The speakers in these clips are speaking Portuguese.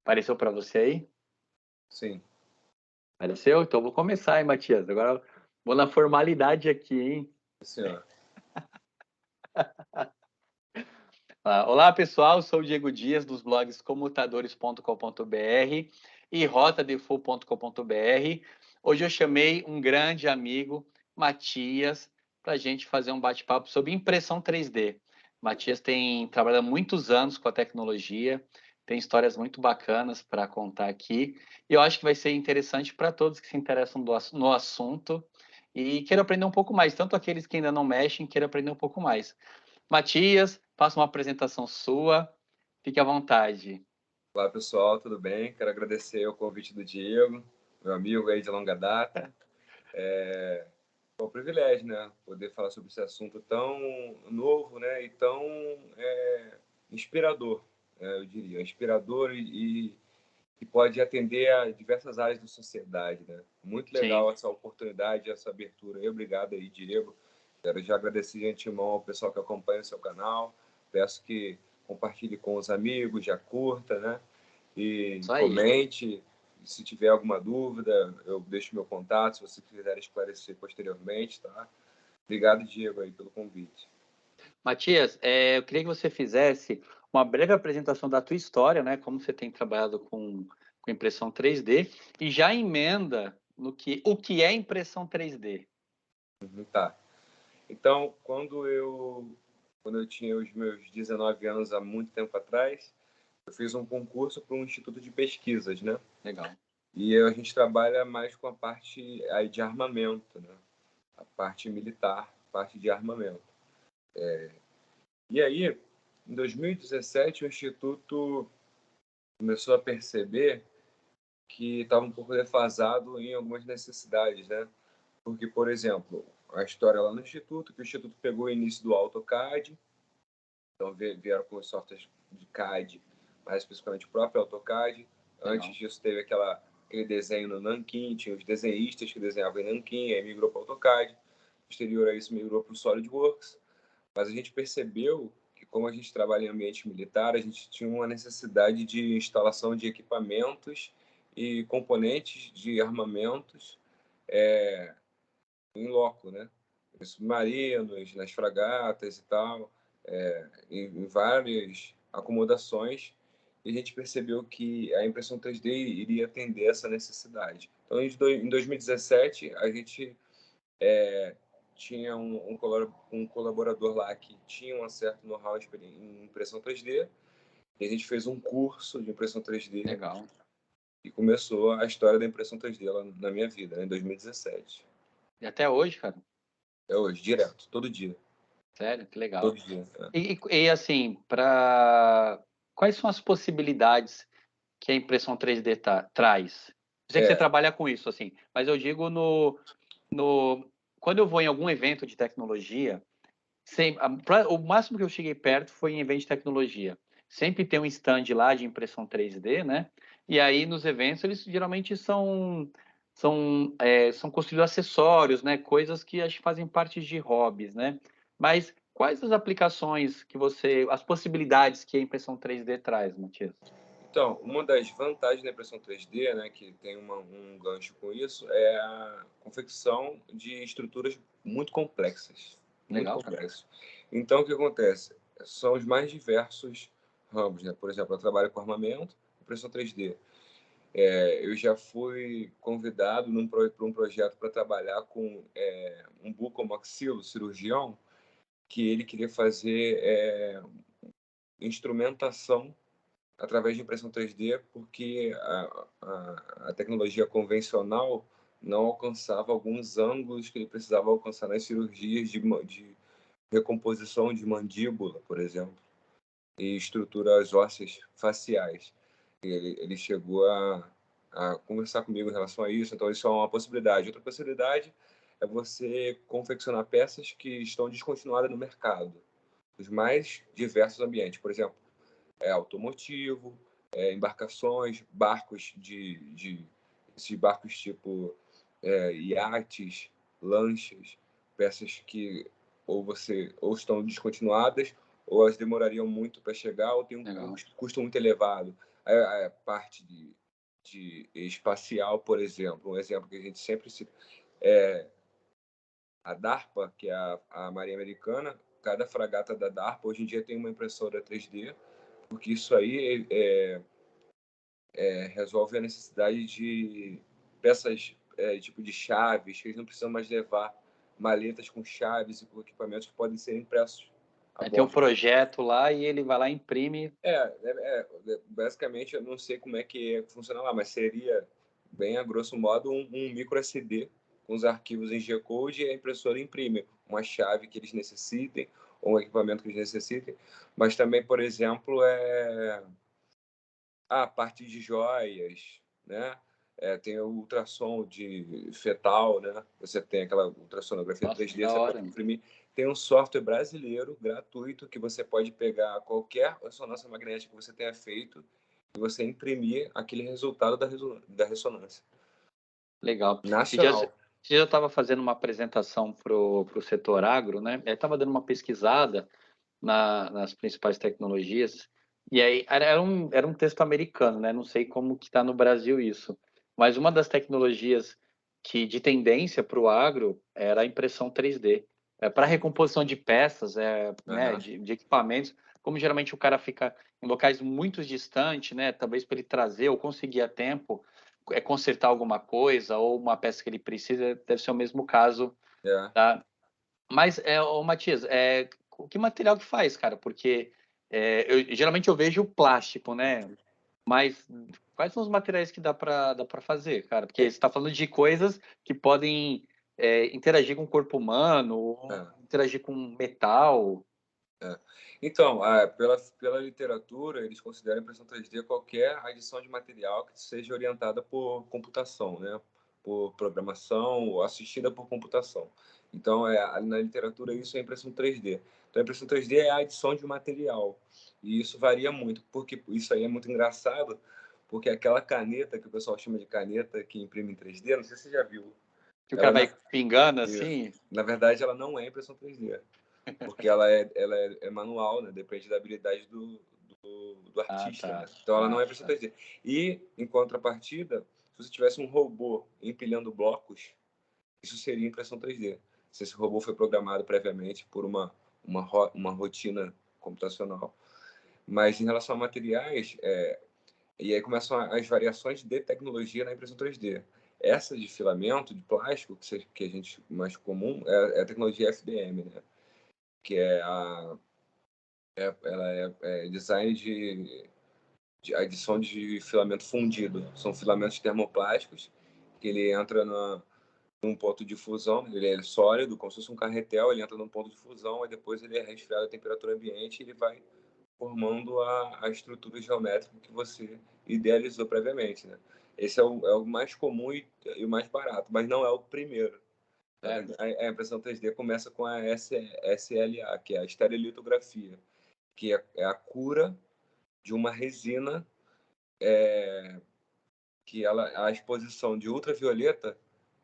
Apareceu para você aí? Sim. Apareceu? Então vou começar, hein, Matias. Agora vou na formalidade aqui, hein? Senhor. Olá, pessoal. Sou o Diego Dias, dos blogs comutadores.com.br e rotadefull.com.br. Hoje eu chamei um grande amigo, Matias, para a gente fazer um bate-papo sobre impressão 3D. Matias tem trabalhado muitos anos com a tecnologia, tem histórias muito bacanas para contar aqui, e eu acho que vai ser interessante para todos que se interessam no assunto e queiram aprender um pouco mais, tanto aqueles que ainda não mexem, queiram aprender um pouco mais. Matias, faça uma apresentação sua, fique à vontade. Olá, pessoal, tudo bem? Quero agradecer o convite do Diego, meu amigo aí de longa data. É um privilégio, né? Poder falar sobre esse assunto tão novo, né? E tão inspirador, eu diria. Inspirador e que pode atender a diversas áreas da sociedade, né? Muito Sim, legal essa oportunidade, essa abertura. E obrigado aí, Diego. Quero já agradecer de antemão ao pessoal que acompanha o seu canal. Peço que compartilhe com os amigos, já curta, né? E isso aí. comente. Se tiver alguma dúvida, eu deixo meu contato, se você quiser esclarecer posteriormente, tá? Obrigado, Diego, aí, pelo convite. Matias, eu queria que você fizesse uma breve apresentação da tua história, né? Como você tem trabalhado com impressão 3D, e já emenda no o que é impressão 3D. Tá. Então, quando eu tinha os meus 19 anos, há muito tempo atrás, eu fiz um concurso para um instituto de pesquisas, né? Legal. E a gente trabalha mais com a parte aí de armamento, né? A parte militar, parte de armamento. E aí, em 2017, o instituto começou a perceber que estava um pouco defasado em algumas necessidades, né? Porque, por exemplo, a história lá no instituto, que o instituto pegou o início do AutoCAD, então vieram com os softwares de CAD, mais especificamente o próprio AutoCAD. Antes Legal. disso teve aquele desenho no Nankin, tinha os desenhistas que desenhavam em Nankin, aí migrou para o AutoCAD. Posterior a isso migrou para o SolidWorks. Mas a gente percebeu que, como a gente trabalha em ambiente militar, a gente tinha uma necessidade de instalação de equipamentos e componentes de armamentos em loco, né? Nos submarinos, nas fragatas e tal, em várias acomodações, e a gente percebeu que a impressão 3D iria atender essa necessidade. Então, em 2017, a gente tinha um colaborador lá que tinha um certo know-how em impressão 3D, e a gente fez um curso de impressão 3D Legal. e começou a história da impressão 3D lá na minha vida, né, em 2017. E até hoje, cara? É hoje, direto, todo dia. Sério? Que legal. Todo dia. E assim, quais são as possibilidades que a impressão 3D traz? Eu sei que você É, trabalha com isso, assim, mas eu digo no... Quando eu vou em algum evento de tecnologia, o máximo que eu cheguei perto foi em evento de tecnologia. Sempre tem um stand lá de impressão 3D, né? E aí nos eventos eles geralmente são construídos acessórios, né? Coisas que acho que fazem parte de hobbies, né? Mas quais as aplicações as possibilidades que a impressão 3D traz, Matias? então, uma das vantagens da impressão 3D, né, que tem um gancho com isso, é a confecção de estruturas muito complexas. Muito Legal, cara. complexas. Então, o que acontece? São os mais diversos ramos, né? Por exemplo, eu trabalho com armamento, impressão 3D. Eu já fui convidado para um projeto para trabalhar com um bucomaxilo cirurgião, que ele queria fazer instrumentação através de impressão 3D, porque a tecnologia convencional não alcançava alguns ângulos que ele precisava alcançar nas cirurgias de recomposição de mandíbula, por exemplo, e estruturas ósseas faciais. Ele chegou a conversar comigo em relação a isso, então isso é uma possibilidade. Outra possibilidade é você confeccionar peças que estão descontinuadas no mercado, dos mais diversos ambientes. Por exemplo, automotivo, embarcações, barcos esses barcos tipo iates, lanchas, peças que ou estão descontinuadas ou elas demorariam muito para chegar ou tem um Legal. custo muito elevado. a parte de espacial, por exemplo, um exemplo que a gente sempre cita, a DARPA, que é a Marinha Americana, cada fragata da DARPA hoje em dia tem uma impressora 3D, porque isso aí resolve a necessidade de peças, tipo de chaves, que eles não precisam mais levar maletas com chaves e com equipamentos que podem ser impressos a Aí tem um bordo. projeto lá e ele vai lá e imprime. Basicamente, eu não sei como é que funciona lá, mas seria, bem a grosso modo, um micro SD com os arquivos em G-Code e a impressora imprime uma chave que eles necessitem ou um equipamento que eles necessitem. Mas também, por exemplo, a parte de joias, né? Tem o ultrassom de fetal, né? Você tem aquela ultrassonografia Nossa, que 3D, da você pode hora. imprimir. Tem um software brasileiro gratuito que você pode pegar qualquer ressonância magnética que você tenha feito e você imprimir aquele resultado da ressonância Legal. nacional. Esse dia eu estava fazendo uma apresentação para o setor agro, né? Eu estava dando uma pesquisada nas principais tecnologias, e aí era um texto americano, né? Não sei como que está no Brasil isso, mas uma das tecnologias que de tendência para o agro era a impressão 3D. Para recomposição de peças, né, Aham. de equipamentos, como geralmente o cara fica em locais muito distantes, né? Talvez para ele trazer ou conseguir a tempo, consertar alguma coisa ou uma peça que ele precisa, deve ser o mesmo caso, É. tá? Mas, ô, Matias, que material que faz, cara? Porque geralmente eu vejo plástico, né? Mas quais são os materiais que dá para fazer, cara? Porque você está falando de coisas que podem interagir com o corpo humano, ou É. interagir com metal. É. Então, pela literatura, eles consideram a impressão 3D qualquer adição de material que seja orientada por computação, né? Por programação ou assistida por computação. Então, na literatura, isso é impressão 3D. Então, a impressão 3D é a adição de material. E isso varia muito, porque isso aí é muito engraçado, porque aquela caneta que o pessoal chama de caneta que imprime em 3D, não sei se você já viu, Que o cara ela vai na, pingando assim. na verdade, ela não é impressão 3D porque ela é manual, né? Depende da habilidade do Ah, artista, né? tá. Então ela não Ah, é impressão tá. 3D. E, em contrapartida, se você tivesse um robô empilhando blocos, isso seria impressão 3D. Se esse robô foi programado previamente por uma rotina computacional. Mas em relação a materiais, e aí começam as variações de tecnologia na impressão 3D. Essa de filamento, de plástico, que a gente mais comum, é a tecnologia FDM, né? Que ela é design de adição de filamento fundido. São filamentos termoplásticos que ele entra num ponto de fusão, ele é sólido, como se fosse um carretel, ele entra num ponto de fusão e depois ele é resfriado à temperatura ambiente e ele vai formando a estrutura geométrica que você idealizou previamente, né? Esse é o mais comum e o mais barato, mas não é o primeiro. Na É. verdade, a impressão 3D começa com a SLA, que é a estereolitografia, que é a cura de uma resina que a exposição de ultravioleta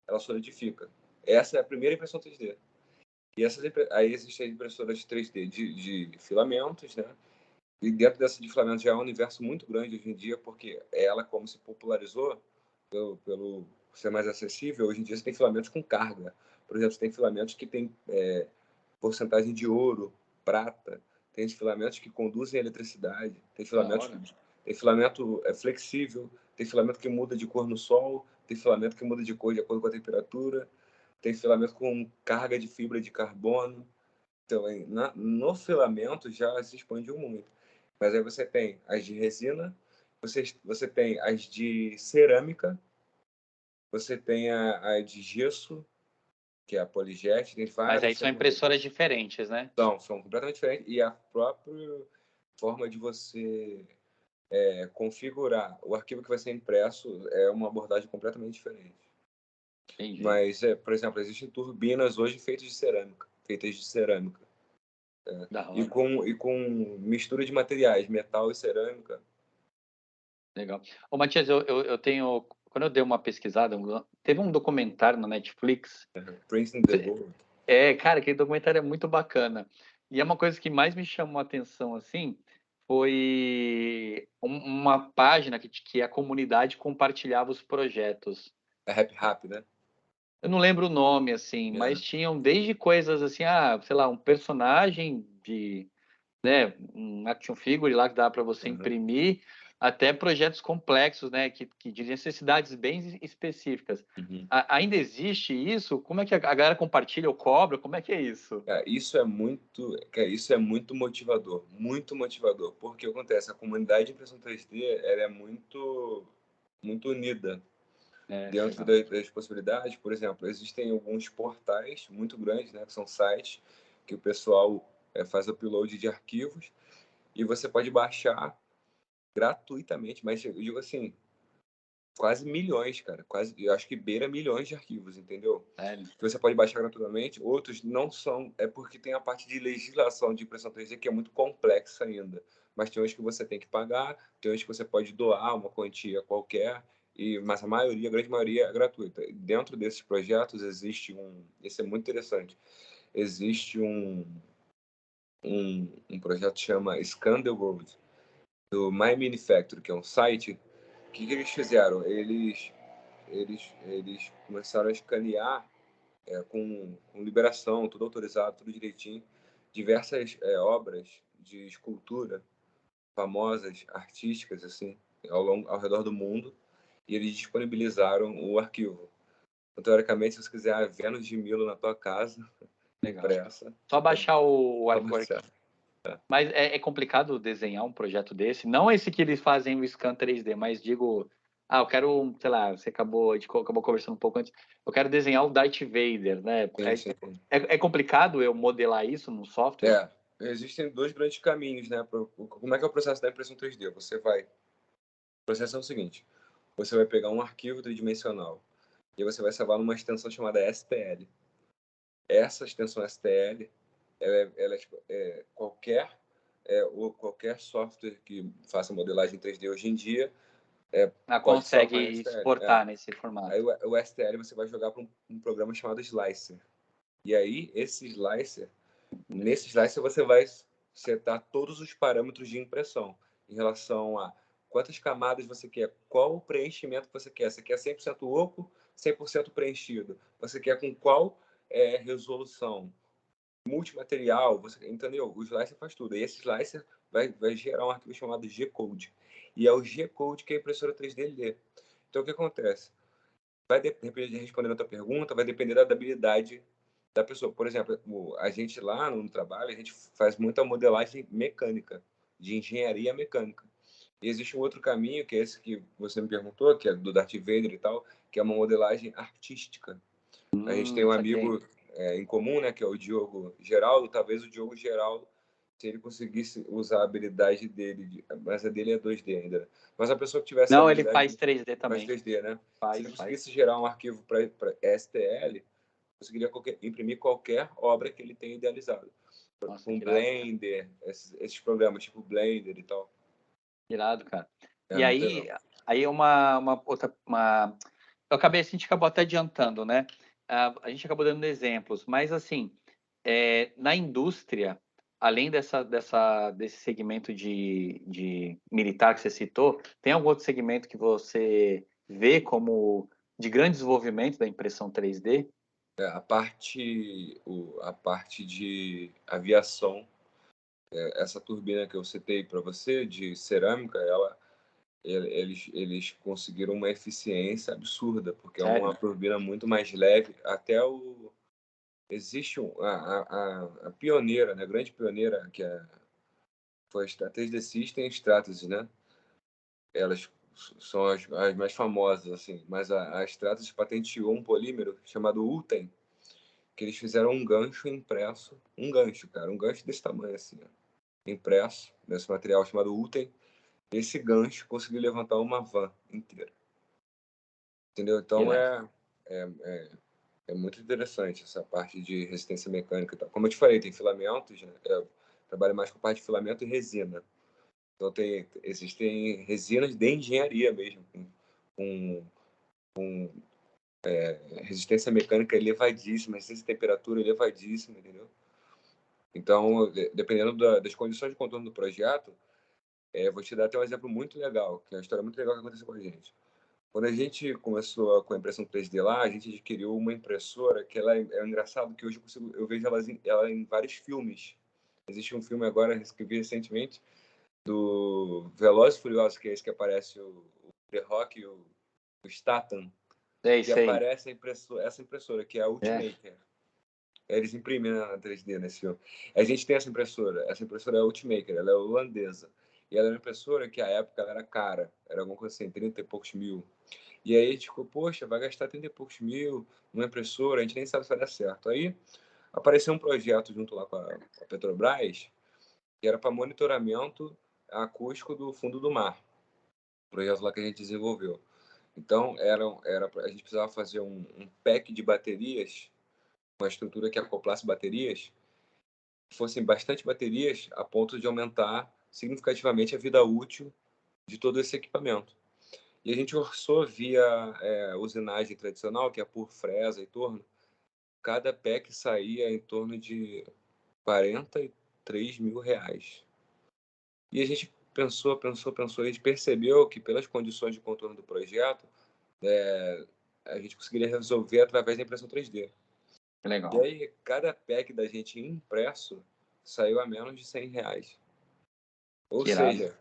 ela solidifica. Essa é a primeira impressão 3D. E aí existem as impressoras 3D de filamentos, né? E dentro dessa de filamentos já é um universo muito grande hoje em dia, porque ela, como se popularizou pelo ser mais acessível, hoje em dia você tem filamentos com carga. Por exemplo, você tem filamentos que têm porcentagem de ouro, prata, tem filamentos que conduzem a eletricidade, Da hora. tem filamento flexível, tem filamento que muda de cor no sol, tem filamento que muda de cor de acordo com a temperatura, tem filamento com carga de fibra de carbono. Então, no filamento já se expandiu muito. Mas aí você tem as de resina, você tem as de cerâmica, você tem a de gesso, que é a Polijet, tem Mas aí várias são tecnologias. impressoras diferentes, né? São completamente diferentes. E a própria forma de você configurar o arquivo que vai ser impresso é uma abordagem completamente diferente. Entendi. Mas, por exemplo, existem turbinas hoje feitas de cerâmica. Da E hora. com mistura de materiais, metal e cerâmica. Legal. Ô, Matias, eu tenho. Quando eu dei uma pesquisada, teve um documentário na Netflix. Prince in the Gold. Cara, aquele documentário é muito bacana. E é uma coisa que mais me chamou a atenção, assim, foi uma página que a comunidade compartilhava os projetos. É Rap Rap, né? Eu não lembro o nome, assim, mas É. tinham desde coisas assim, sei lá, um personagem de, né, um action figure lá que dá para você Uhum. imprimir, até projetos complexos, né, que de necessidades bem específicas. Uhum. Ainda existe isso? Como é que a galera compartilha ou cobra? Como é que é isso? Isso é muito motivador, porque acontece, a comunidade de impressão 3D, ela é muito unida É, dentro legal. das possibilidades. Por exemplo, existem alguns portais muito grandes, né, que são sites que o pessoal faz upload de arquivos e você pode baixar gratuitamente, mas eu digo assim, quase milhões, cara, quase, eu acho que beira milhões de arquivos, entendeu? Sério. Que você pode baixar gratuitamente, outros não são, é porque tem a parte de legislação de impressão 3D que é muito complexa ainda. Mas tem uns que você tem que pagar, tem uns que você pode doar uma quantia qualquer, mas a maioria, a grande maioria é gratuita. E dentro desses projetos existe isso é muito interessante, existe um projeto que chama Scan the World, do My Manufacture, que é um site. O que eles fizeram? Eles começaram a escanear com liberação, tudo autorizado, tudo direitinho, diversas obras de escultura famosas, artísticas, assim, ao redor do mundo, e eles disponibilizaram o arquivo. Então, teoricamente, se você quiser a Vênus de Milo na tua casa, Legal. impressa, Só é baixar o só arquivo. baixar. Mas é complicado desenhar um projeto desse? Não esse que eles fazem o scan 3D, mas digo, eu quero, sei lá, você acabou conversando um pouco antes, eu quero desenhar o Darth Vader, né? Sim, sim. É complicado eu modelar isso no software? Existem dois grandes caminhos, né? Como é que é o processo da impressão 3D? O processo é o seguinte: você vai pegar um arquivo tridimensional e você vai salvar numa extensão chamada STL. Essa extensão STL, ela qualquer software que faça modelagem 3D hoje em dia pode Consegue salvar em STL. exportar nesse Aí formato. o STL você vai jogar para um programa chamado Slicer. E aí, nesse Slicer você vai setar todos os parâmetros de impressão em relação a quantas camadas você quer, qual o preenchimento que você quer. Você quer 100% oco, 100% preenchido. Você quer com qual resolução? Multimaterial, você entendeu? O Slicer faz tudo. E esse Slicer vai gerar um arquivo chamado G-Code. E é o G-Code que a impressora 3D lê. Então, o que acontece? Vai depender, respondendo a tua pergunta, vai depender da habilidade da pessoa. Por exemplo, a gente lá no trabalho, a gente faz muita modelagem mecânica, de engenharia mecânica. E existe um outro caminho, que é esse que você me perguntou, que é do Darth Vader e tal, que é uma modelagem artística. A gente tem um Saquei. amigo em comum, né, que é o Diogo Geraldo. Talvez o Diogo Geraldo, se ele conseguisse usar a habilidade dele, mas a dele é 2D ainda, né? Mas a pessoa que tivesse a Não, ele habilidade faz 3D faz também. 3D, né? Se ele Faz. conseguisse gerar um arquivo para STL, conseguiria imprimir qualquer obra que ele tenha idealizado. Nossa, Com que irado, cara. Blender, esses programas tipo Blender e tal. Irado, cara. É E muito legal. aí uma outra, eu acabei assim, a gente acabou até adiantando, né? A gente acabou dando exemplos, mas assim, na indústria, além desse segmento de militar que você citou, tem algum outro segmento que você vê como de grande desenvolvimento da impressão 3D? A parte de aviação, essa turbina que eu citei para você, de cerâmica, eles conseguiram uma eficiência absurda, porque é uma Sério? turbina muito mais leve. Existe a pioneira, né, a grande pioneira, foi a Strategic System e Stratasys, né? Elas são as mais famosas, assim. Mas a Stratasys patenteou um polímero chamado Ultem, que eles fizeram um gancho impresso, um gancho, cara, um gancho desse tamanho, assim, ó, impresso nesse material chamado Ultem. Esse gancho conseguiu levantar uma van inteira, entendeu? Então Irado. é muito interessante essa parte de resistência mecânica e tal. Como eu te falei, tem filamentos, né? Eu trabalho mais com parte de filamento e resina. Então existem resinas de engenharia mesmo, com resistência mecânica elevadíssima, resistência de temperatura elevadíssima, entendeu? Então, dependendo das condições de contorno do projeto, Vou te dar até um exemplo muito legal, que é uma história muito legal que aconteceu com a gente. Quando a gente começou com a impressão 3D lá, a gente adquiriu uma impressora que é engraçado que hoje eu vejo ela em vários filmes. Existe um filme agora que eu vi recentemente do Velozes e Furiosos, que é esse que aparece o The Rock e o Statham, É que isso aí. aparece essa impressora, que é a É, Ultimaker. Eles imprimem na 3D nesse filme. A gente tem essa impressora é a Ultimaker, ela é holandesa. E ela é uma impressora que, à época, ela era cara, era alguma coisa assim, 30 e poucos mil. E aí a gente ficou, poxa, vai gastar 30 e poucos mil numa impressora, a gente nem sabe se vai dar certo. Aí apareceu um projeto junto lá com a Petrobras, que era para monitoramento acústico do fundo do mar. Projeto lá que a gente desenvolveu. Então, a gente precisava fazer um pack de baterias, uma estrutura que acoplasse baterias, que fossem bastante baterias a ponto de aumentar significativamente a vida útil de todo esse equipamento. E a gente orçou via usinagem tradicional, que é por fresa e torno. Cada pack saía em torno de R$ 43.000. E a gente pensou, e a gente percebeu que pelas condições de contorno do projeto, a gente conseguiria resolver através da impressão 3D. que E legal. aí, cada pack da gente impresso saiu a menos de R$ 100. Ou Que irado. seja,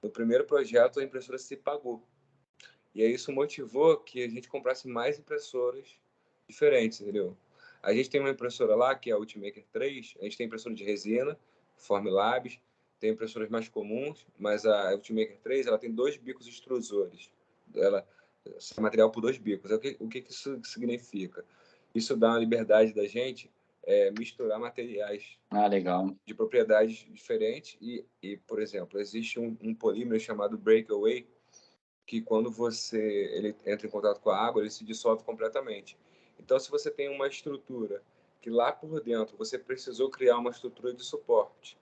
no primeiro projeto a impressora se pagou. E aí isso motivou que a gente comprasse mais impressoras diferentes, entendeu? A gente tem uma impressora lá, que é a Ultimaker 3, a gente tem impressora de resina, Formlabs, tem impressoras mais comuns, mas a Ultimaker 3 ela tem 2 bicos extrusores. Ela é material por 2 bicos. O que isso significa? Isso dá uma liberdade da gente misturar materiais Ah, legal. de propriedades diferentes por exemplo, existe um polímero chamado breakaway, que quando ele entra em contato com a água, ele se dissolve completamente. Então, se você tem uma estrutura que lá por dentro você precisou criar uma estrutura de suporte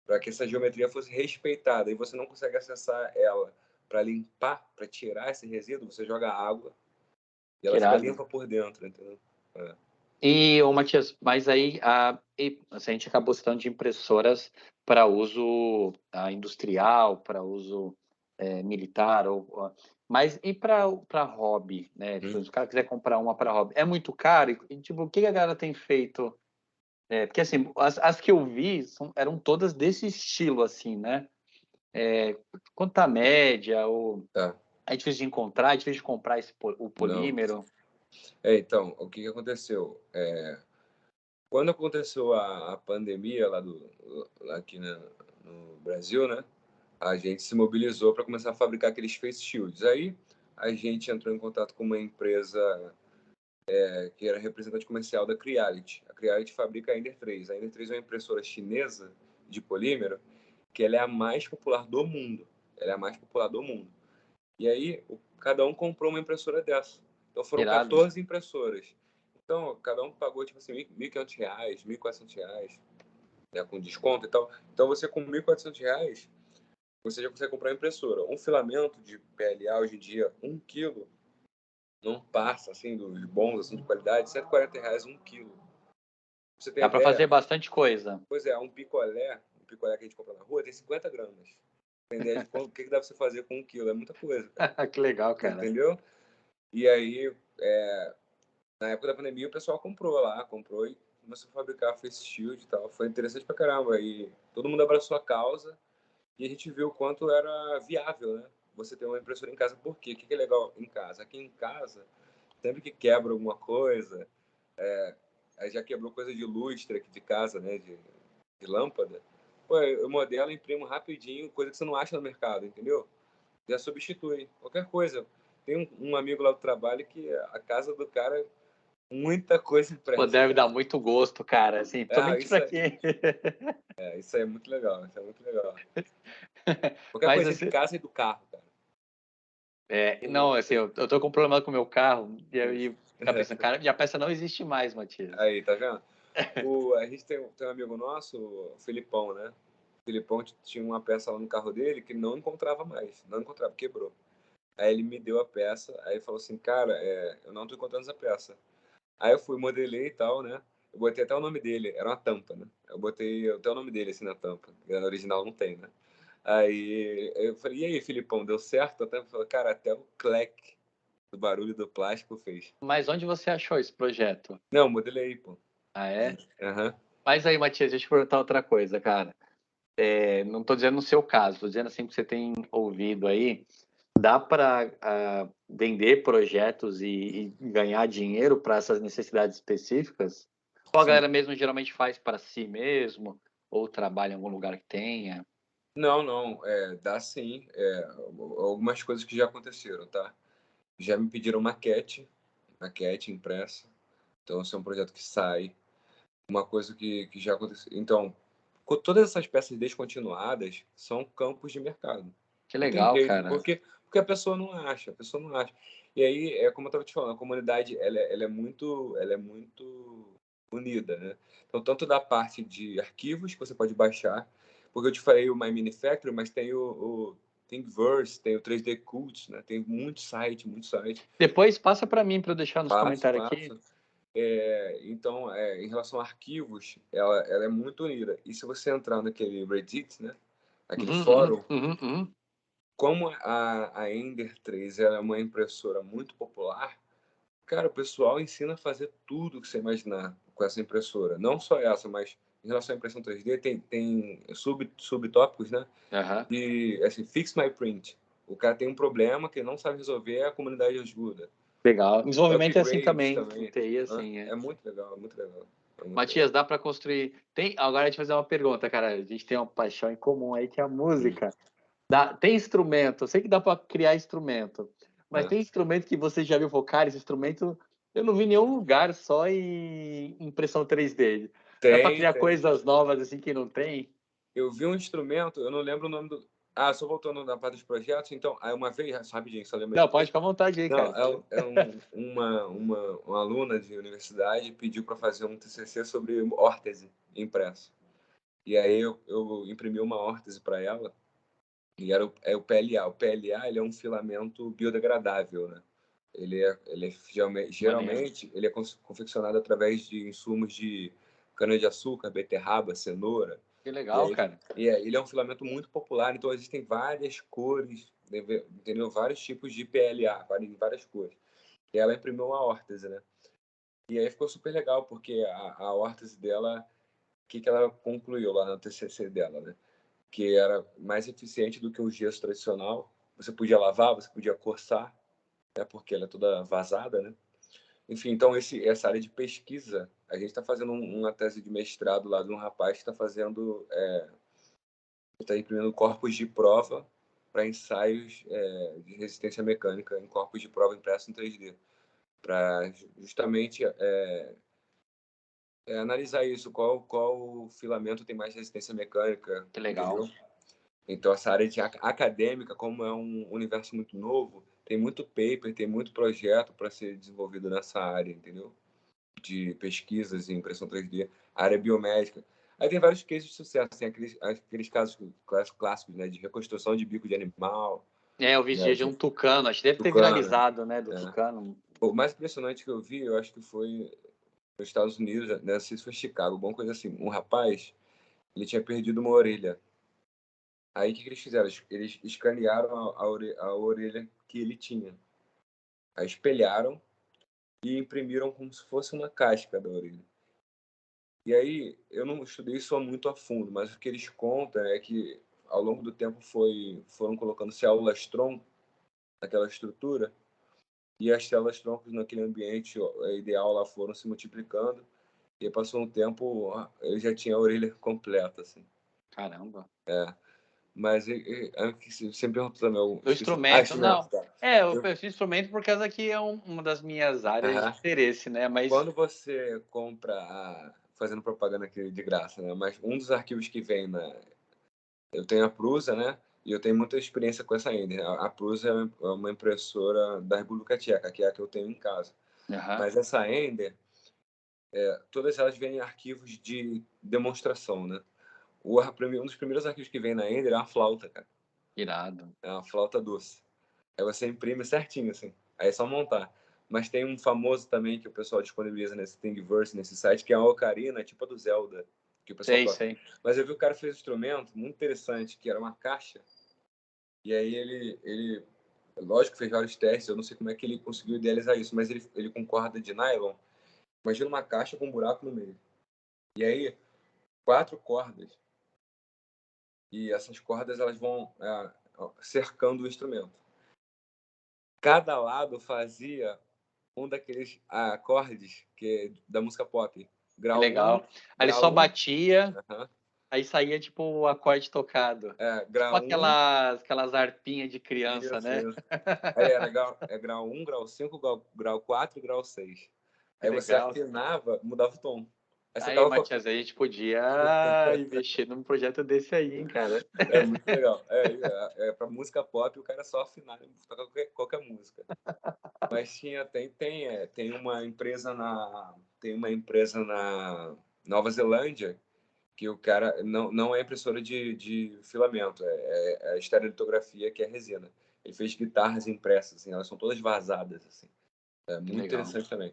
para que essa geometria fosse respeitada e você não consegue acessar ela para limpar, para tirar esse resíduo, você joga água e Que ela fica irado. limpa por dentro, entendeu? É. E, ô, Matias, mas aí assim, a gente acabou citando de impressoras para uso industrial, para uso militar, mas e para hobby, né? Tipo, se o cara quiser comprar uma para hobby, é muito caro? Tipo, o que a galera tem feito? Porque assim, as que eu vi eram todas desse estilo, assim, né? Quanto tá a média? Tá. É difícil de encontrar, é difícil de comprar o Não. polímero. Então, o que aconteceu? Quando aconteceu a pandemia lá aqui no Brasil, né? A gente se mobilizou para começar a fabricar aqueles face shields. Aí a gente entrou em contato com uma empresa que era representante comercial da Creality. A Creality fabrica a Ender 3. A Ender 3 é uma impressora chinesa de polímero que ela é a mais popular do mundo. Ela é a mais popular do mundo. E aí cada um comprou uma impressora dessa. Então foram Irado. 14 impressoras. Então cada um pagou tipo assim R$ 1.500, R$ 1.400, né, com desconto e tal. Então você com R$ 1.400 você já consegue comprar uma impressora. Um filamento de PLA hoje em dia, 1 quilo, não passa, assim, dos bons, assim, de qualidade, R$ 140 1 quilo. Pra você ter Dá para fazer ideia, bastante coisa. pois é, um picolé que a gente compra na rua tem 50 gramas. Tem ideia de o que dá pra você fazer com 1 quilo? É muita coisa, cara. Que legal, Você cara. entendeu? E aí, na época da pandemia, o pessoal comprou e começou a fabricar face shield e tal. Foi interessante pra caramba. E todo mundo abraçou a causa. E a gente viu o quanto era viável, né? Você ter uma impressora em casa. Por quê? O que é legal em casa? Aqui em casa, sempre que quebra alguma coisa, aí já quebrou coisa de lustre aqui de casa, né? De lâmpada. Pô, eu modelo, imprimo rapidinho, coisa que você não acha no mercado, entendeu? Já substitui qualquer coisa. Tem um amigo lá do trabalho que a casa do cara, muita coisa Pô, impressa, deve dar cara. muito gosto, cara, assim, Ah, principalmente para quem... isso aí é muito legal, isso é muito legal. Qualquer Mas coisa de assim, casa e do carro, cara. não, assim, eu tô com um problema com o meu carro e aí ficar pensando, Isso. cara, e a peça não existe mais, Matias. Aí, tá vendo? A gente tem um amigo nosso, o Filipão, né? O Filipão tinha uma peça lá no carro dele que não encontrava mais. Não encontrava, quebrou. Aí ele me deu a peça, aí falou assim, cara, eu não tô encontrando essa peça. Aí eu fui, modelei e tal, né? Eu botei até o nome dele, era uma tampa, né? Eu botei até o nome dele assim na tampa, porque na original não tem, né? Aí eu falei, e aí, Filipão, deu certo? Até falou, cara, até o clack do barulho do plástico fez. Mas onde você achou esse projeto? Não, modelei, pô. Ah, é? Aham. Mas aí, Matias, deixa eu te perguntar outra coisa, cara. Não estou dizendo no seu caso, estou dizendo assim que você tem ouvido aí. Dá para vender projetos e ganhar dinheiro para essas necessidades específicas? Ou a Sim. galera mesmo geralmente faz para si mesmo? Ou trabalha em algum lugar que tenha? Não, dá sim. Algumas coisas que já aconteceram, tá? Já me pediram maquete impressa. Então, esse é um projeto que sai. Uma coisa que já aconteceu. Então, todas essas peças descontinuadas são campos de mercado. Que Não tem legal, jeito, cara. porque a pessoa não acha, a pessoa não acha. E aí, é como eu estava te falando, a comunidade ela é muito unida, né? Então, tanto da parte de arquivos que você pode baixar, porque eu te falei o My Manufacturing, mas tem o Thingiverse, tem o 3D Cult, né? Tem muito site, muito site. Depois passa para mim para eu deixar nos Passo, comentários aqui. passo. Então, em relação a arquivos, ela é muito unida. E se você entrar naquele Reddit, né, aquele fórum, Uhum. como a Ender 3 ela é uma impressora muito popular, cara, o pessoal ensina a fazer tudo que você imaginar com essa impressora. Não só essa, mas em relação à impressão 3D, tem subtópicos, né? Aham. E, assim, fix my print. O cara tem um problema que ele não sabe resolver, a comunidade ajuda. Legal. Desenvolvimento é assim Upgrades também. Em também. TI, assim, É muito legal, é muito legal. É muito legal. Matias, dá para construir. Agora, deixa eu fazer uma pergunta, cara. A gente tem uma paixão em comum aí, que é a música. Tem instrumento, eu sei que dá para criar instrumento, mas É. tem instrumento que você já viu, cara, esse instrumento eu não vi em nenhum lugar, só em impressão 3D. Dá para criar Tem. coisas novas assim que não tem? Eu vi um instrumento, eu não lembro o nome do. Ah, só voltando na parte dos projetos, então, aí uma vez, rapidinho, só lembra Não, de. pode ficar à vontade aí, Não, cara. uma aluna de universidade pediu para fazer um TCC sobre órtese impresso. E aí eu imprimi uma órtese para ela, e era o PLA. O PLA ele é um filamento biodegradável, né? Maneiro. Geralmente ele é confeccionado através de insumos de cana-de-açúcar, beterraba, cenoura. Que E legal, aí, cara. ele é um filamento muito popular, então existem várias cores, entendeu? Vários tipos de PLA, várias cores. E ela imprimiu uma órtese, né? E aí ficou super legal, porque a órtese dela, o que ela concluiu lá no TCC dela, né? Que era mais eficiente do que o gesso tradicional. Você podia lavar, você podia corçar, né? Porque ela é toda vazada, né? Enfim, então essa área de pesquisa, a gente está fazendo uma tese de mestrado lá de um rapaz que está fazendo, está imprimindo corpos de prova para ensaios de resistência mecânica em corpos de prova impressos em 3D, para justamente analisar isso, qual filamento tem mais resistência mecânica, Que legal. entendeu? Então, essa área de acadêmica, como é um universo muito novo, tem muito paper, tem muito projeto para ser desenvolvido nessa área, entendeu? De pesquisas em impressão 3D, a área biomédica. Aí tem vários cases de sucesso, tem aqueles casos clássicos, né, de reconstrução de bico de animal, Eu vi esse né, dia de de um tucano, acho que deve ter tucano. viralizado, né, do Né? tucano. O mais impressionante que eu vi, eu acho que foi nos Estados Unidos, né, não sei se foi Chicago, alguma coisa assim. Um rapaz, ele tinha perdido uma orelha. Aí o que eles fizeram? Eles escanearam a orelha que ele tinha. Aí espelharam e imprimiram como se fosse uma casca da orelha. E aí, eu não estudei isso muito a fundo, mas o que eles contam é que ao longo do tempo foram colocando células tronco naquela estrutura e as células troncos naquele ambiente ideal lá foram se multiplicando e passou um tempo, eu já tinha a orelha completa, assim. Caramba. Mas você me perguntou também, eu O esqueci. instrumento, Instrumento, não. tá. Eu pensei em instrumento por causa que é uma das minhas áreas de Aham. interesse, né? Mas Quando você compra, fazendo propaganda aqui de graça, né? Mas um dos arquivos que vem eu tenho a Prusa, né? E eu tenho muita experiência com essa Ender. A Prusa é uma impressora da República Tcheca, que é a que eu tenho em casa. aham, Mas essa Ender, todas elas vêm em arquivos de demonstração, né? Um dos primeiros arquivos que vem na Ender é uma flauta, cara. irado. É uma flauta doce. Aí você imprime certinho, assim. Aí é só montar. Mas tem um famoso também que o pessoal disponibiliza nesse Thingiverse, nesse site, que é uma ocarina, tipo a do Zelda. que o pessoal Sei, toca. sei. Mas eu vi o cara fez um instrumento muito interessante, que era uma caixa, e aí ele lógico, fez vários testes, eu não sei como é que ele conseguiu idealizar isso, mas ele com corda de nylon, imagina uma caixa com um buraco no meio. E aí, 4 cordas, e essas cordas elas vão cercando o instrumento. Cada lado fazia um daqueles acordes que é da música pop. Que Grau 1, legal. Aí ele grau só 1, batia, aí saía tipo o acorde tocado. Tipo grau 1, aquelas harpinhas de criança, isso, né? isso. Aí era grau 1, grau 5, grau 4 e grau 6. Que Aí você legal. afinava, mudava o tom. Aí você Aí, tava com a... Matias, a gente podia investir num projeto desse aí, hein, cara? É muito legal. Pra música pop, o cara só afinar e tocar qualquer música. Mas tem uma empresa na Nova Zelândia que o cara não é impressora de filamento, é estereolitografia, que é resina. Ele fez guitarras impressas, assim, elas são todas vazadas, assim. É Que muito legal. interessante também.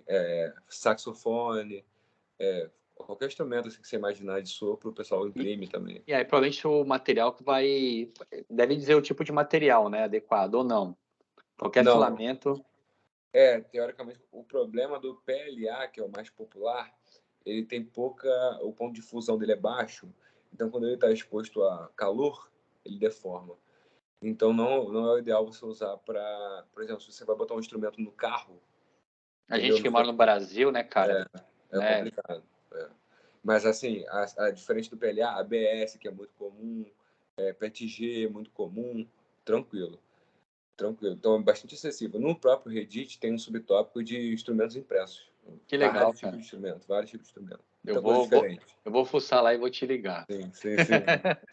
Saxofone, qualquer instrumento assim, que você imaginar de sopro, o pessoal imprime também. E aí, provavelmente o material que vai... Deve dizer o tipo de material, né? Adequado ou não. Qualquer Não, filamento... teoricamente, o problema do PLA, que é o mais popular, ele tem o ponto de fusão dele é baixo, então quando ele está exposto a calor, ele deforma. Então não é o ideal você usar para, por exemplo, se você vai botar um instrumento no carro, A entendeu? gente que mora no Brasil, né, cara? É Né? complicado. Mas assim, diferente do PLA, ABS, que é muito comum, PETG, muito comum, tranquilo. Tranquilo. Então, é bastante acessível. No próprio Reddit tem um subtópico de instrumentos impressos. Que legal, Vários cara. tipos de instrumentos, vários tipos de instrumentos. Eu Muita coisa vou, diferente. eu vou fuçar lá e vou te ligar. Sim, sim, sim.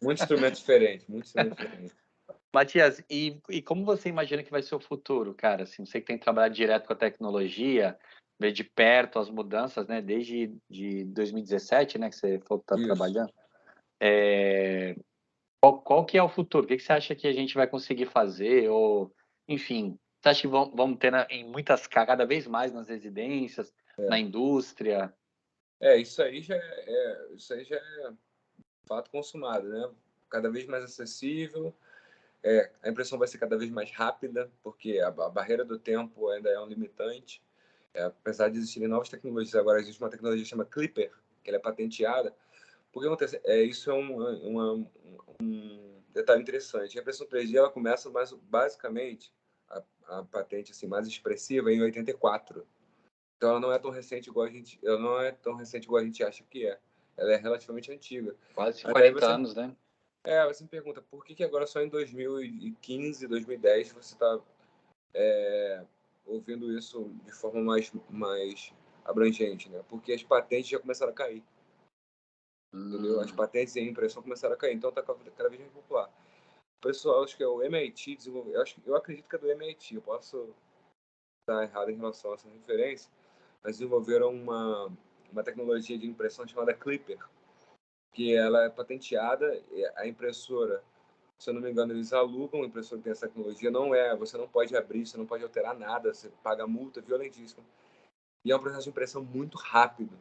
Muitos instrumentos diferentes, muitos instrumentos diferentes. Matias, e como você imagina que vai ser o futuro, cara? Assim, você que tem trabalhado direto com a tecnologia, ver de perto as mudanças, né? Desde 2017, né, que você falou que está Isso. trabalhando. Qual que é o futuro? O que você acha que a gente vai conseguir fazer? Ou, enfim, você acha que vamos ter em muitas, cada vez mais nas residências, na indústria? Isso aí já é fato consumado, né? Cada vez mais acessível, a impressão vai ser cada vez mais rápida, porque a barreira do tempo ainda é um limitante. Apesar de existirem novas tecnologias, agora existe uma tecnologia que chama Clipper, que ela é patenteada. Porque acontece, isso é um detalhe interessante. A impressão 3D ela começa basicamente a patente assim mais expressiva em 84. Então ela não é tão recente igual a gente acha que é. Ela é relativamente antiga. Quase Mas aí 40 você anos, né? você me pergunta por que agora só em 2015, 2010 você está ouvindo isso de forma mais abrangente, né? Porque as patentes já começaram a cair, entendeu? As patentes em impressão começaram a cair, então está cada vez mais popular. O pessoal, acho que é o MIT desenvolveu, eu acredito que é do MIT, eu posso estar errado em relação a essa referência, mas desenvolveram uma tecnologia de impressão chamada Clipper, que ela é patenteada, a impressora, se eu não me engano, eles alugam a impressora que tem essa tecnologia, você não pode abrir, você não pode alterar nada, você paga multa violentíssima. E é um processo de impressão muito rápido.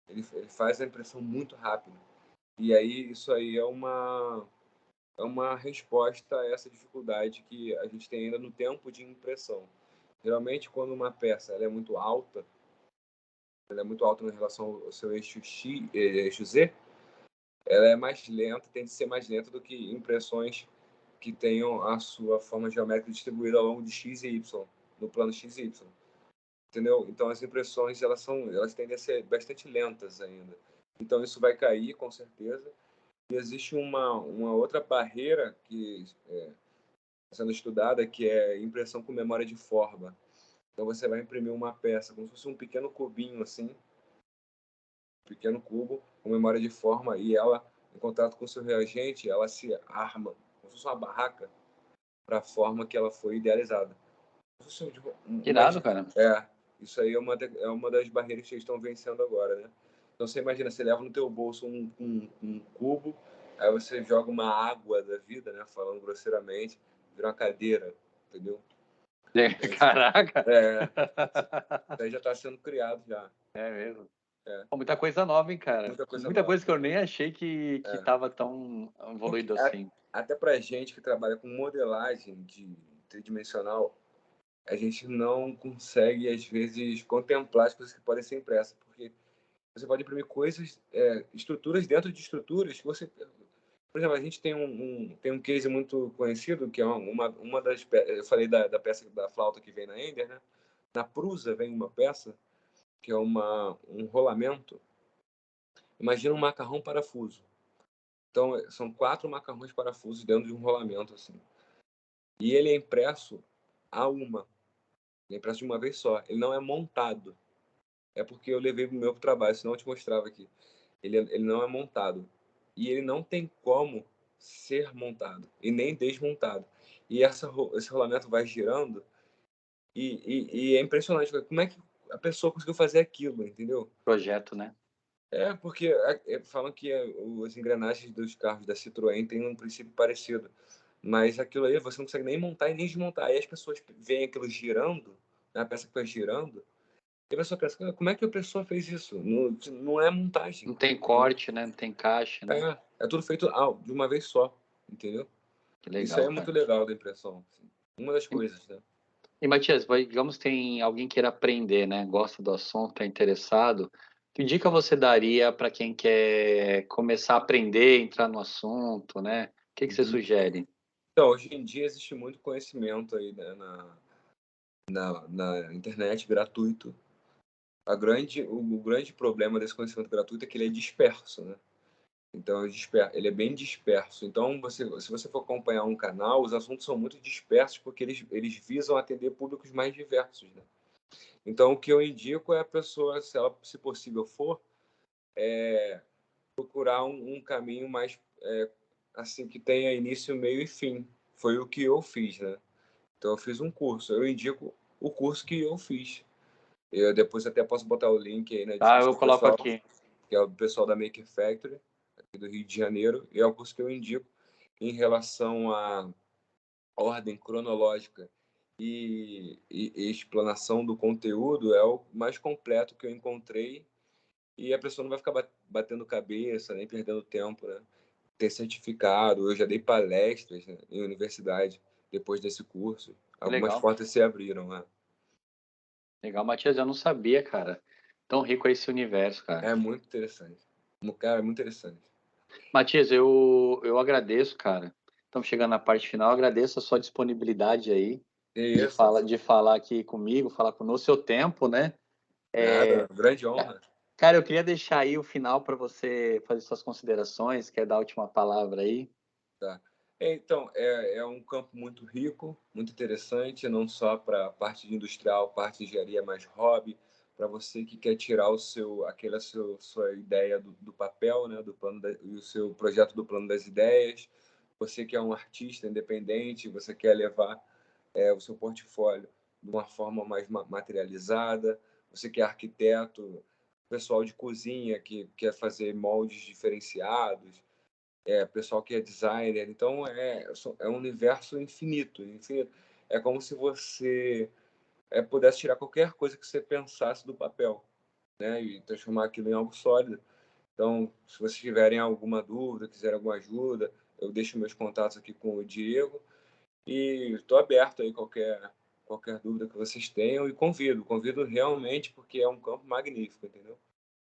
Ele faz a impressão muito rápido. E aí, isso aí é uma resposta a essa dificuldade que a gente tem ainda no tempo de impressão. Geralmente, quando uma peça ela é muito alta em relação ao seu eixo X, eixo Z, ela é mais lenta, tende a ser mais lenta do que impressões que tenham a sua forma geométrica distribuída ao longo de X e Y, no plano X e Y. Entendeu? Então as impressões elas tendem a ser bastante lentas ainda. Então isso vai cair com certeza. E existe uma outra barreira que está sendo estudada, que é impressão com memória de forma. Então você vai imprimir uma peça como se fosse um pequeno cubinho assim, um pequeno cubo com memória de forma, e ela, em contato com o seu reagente, ela se arma como se fosse uma barraca para a forma que ela foi idealizada. Que irado, cara. Isso aí é uma das barreiras que eles estão vencendo agora, né? Então você imagina, você leva no teu bolso um cubo, aí você joga uma água da vida, né? Falando grosseiramente, vira uma cadeira, entendeu? Caraca! Isso aí já está sendo criado já. É mesmo. Pô, muita coisa nova, hein, cara? Muita coisa Muita nova. coisa que eu nem achei que tava tão Porque evoluído assim. até pra gente que trabalha com modelagem de tridimensional, a gente não consegue, às vezes, contemplar as coisas que podem ser impressas, porque você pode imprimir coisas, estruturas dentro de estruturas que você... Por exemplo, a gente tem um case muito conhecido, que é uma das... Eu falei da peça da flauta que vem na Ender, né? Na Prusa vem uma peça, que é um rolamento. Imagina um macarrão parafuso. Então, são 4 macarrões parafusos dentro de um rolamento, assim. E ele é impresso a uma. Ele é impresso de uma vez só. Ele não é montado. É porque eu levei o meu pro trabalho, senão eu te mostrava aqui. Ele não é montado. E ele não tem como ser montado e nem desmontado. E esse rolamento vai girando e é impressionante. Como é que a pessoa conseguiu fazer aquilo, entendeu? Projeto, né? Porque falam que as engrenagens dos carros da Citroën têm um princípio parecido. Mas aquilo aí você não consegue nem montar e nem desmontar. Aí as pessoas veem aquilo girando, né, a peça que vai girando, e a pessoa pensa, como é que a pessoa fez isso? Não, não é montagem. Não tem Entendeu? corte, né? Não tem encaixe, né? É tudo feito de uma vez só, entendeu? Que Isso aí legal, é muito cara. legal da impressão. Assim. Uma das coisas, né? E, Matias, digamos que tem alguém queira aprender, né? Gosta do assunto, está interessado. Que dica você daria para quem quer começar a aprender, entrar no assunto, né? O que você Uhum. sugere? Então, hoje em dia existe muito conhecimento aí, né, na internet gratuito. O grande problema desse conhecimento gratuito é que ele é disperso, né? Então, ele é bem disperso. Então, se você for acompanhar um canal, os assuntos são muito dispersos porque eles visam atender públicos mais diversos, né? Então, o que eu indico é a pessoa, se possível for, procurar um caminho mais, assim, que tenha início, meio e fim. Foi o que eu fiz, né? Então, eu fiz um curso. Eu indico o curso que eu fiz. Eu depois até posso botar o link aí na Ah, descrição eu do coloco pessoal, aqui. que é o pessoal da Maker Factory, aqui do Rio de Janeiro, e é o curso que eu indico em relação à ordem cronológica e explanação do conteúdo, é o mais completo que eu encontrei, e a pessoa não vai ficar batendo cabeça, nem perdendo tempo, né? Ter certificado, eu já dei palestras, né, em universidade depois desse curso, Que algumas legal. portas se abriram, né? Legal, Matias, eu não sabia, cara. Tão rico é esse universo, cara. É muito interessante. Cara, é muito interessante. Matias, eu agradeço, cara. Estamos chegando na parte final. Agradeço a sua disponibilidade aí É de isso. falar aqui comigo, falar no seu tempo, né? Nada, grande Ca- honra. Cara, eu queria deixar aí o final para você fazer suas considerações, quer dar a última palavra aí? Tá. Então, é um campo muito rico, muito interessante, não só para a parte de industrial, parte de engenharia, mais hobby, para você que quer tirar sua ideia do papel, né, e o seu projeto do plano das ideias, você que é um artista independente, você quer levar o seu portfólio de uma forma mais materializada, você que é arquiteto, pessoal de cozinha que quer fazer moldes diferenciados, pessoal que é designer. Então, é um universo infinito, infinito. É como se você pudesse tirar qualquer coisa que você pensasse do papel, né, e transformar aquilo em algo sólido. Então, se vocês tiverem alguma dúvida, quiserem alguma ajuda, eu deixo meus contatos aqui com o Diego e estou aberto aí qualquer dúvida que vocês tenham e convido realmente porque é um campo magnífico, entendeu?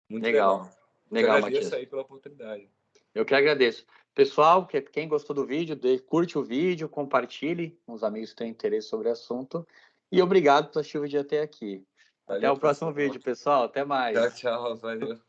Muito legal. Legal, Te legal, agradeço Matias. aí pela oportunidade. Eu que agradeço. Pessoal, quem gostou do vídeo, curte o vídeo, compartilhe com os amigos que têm interesse sobre o assunto. E obrigado por assistir o vídeo até aqui. Até Valeu, o próximo pessoal. vídeo, pessoal. Até Tchau, mais. tchau. Valeu.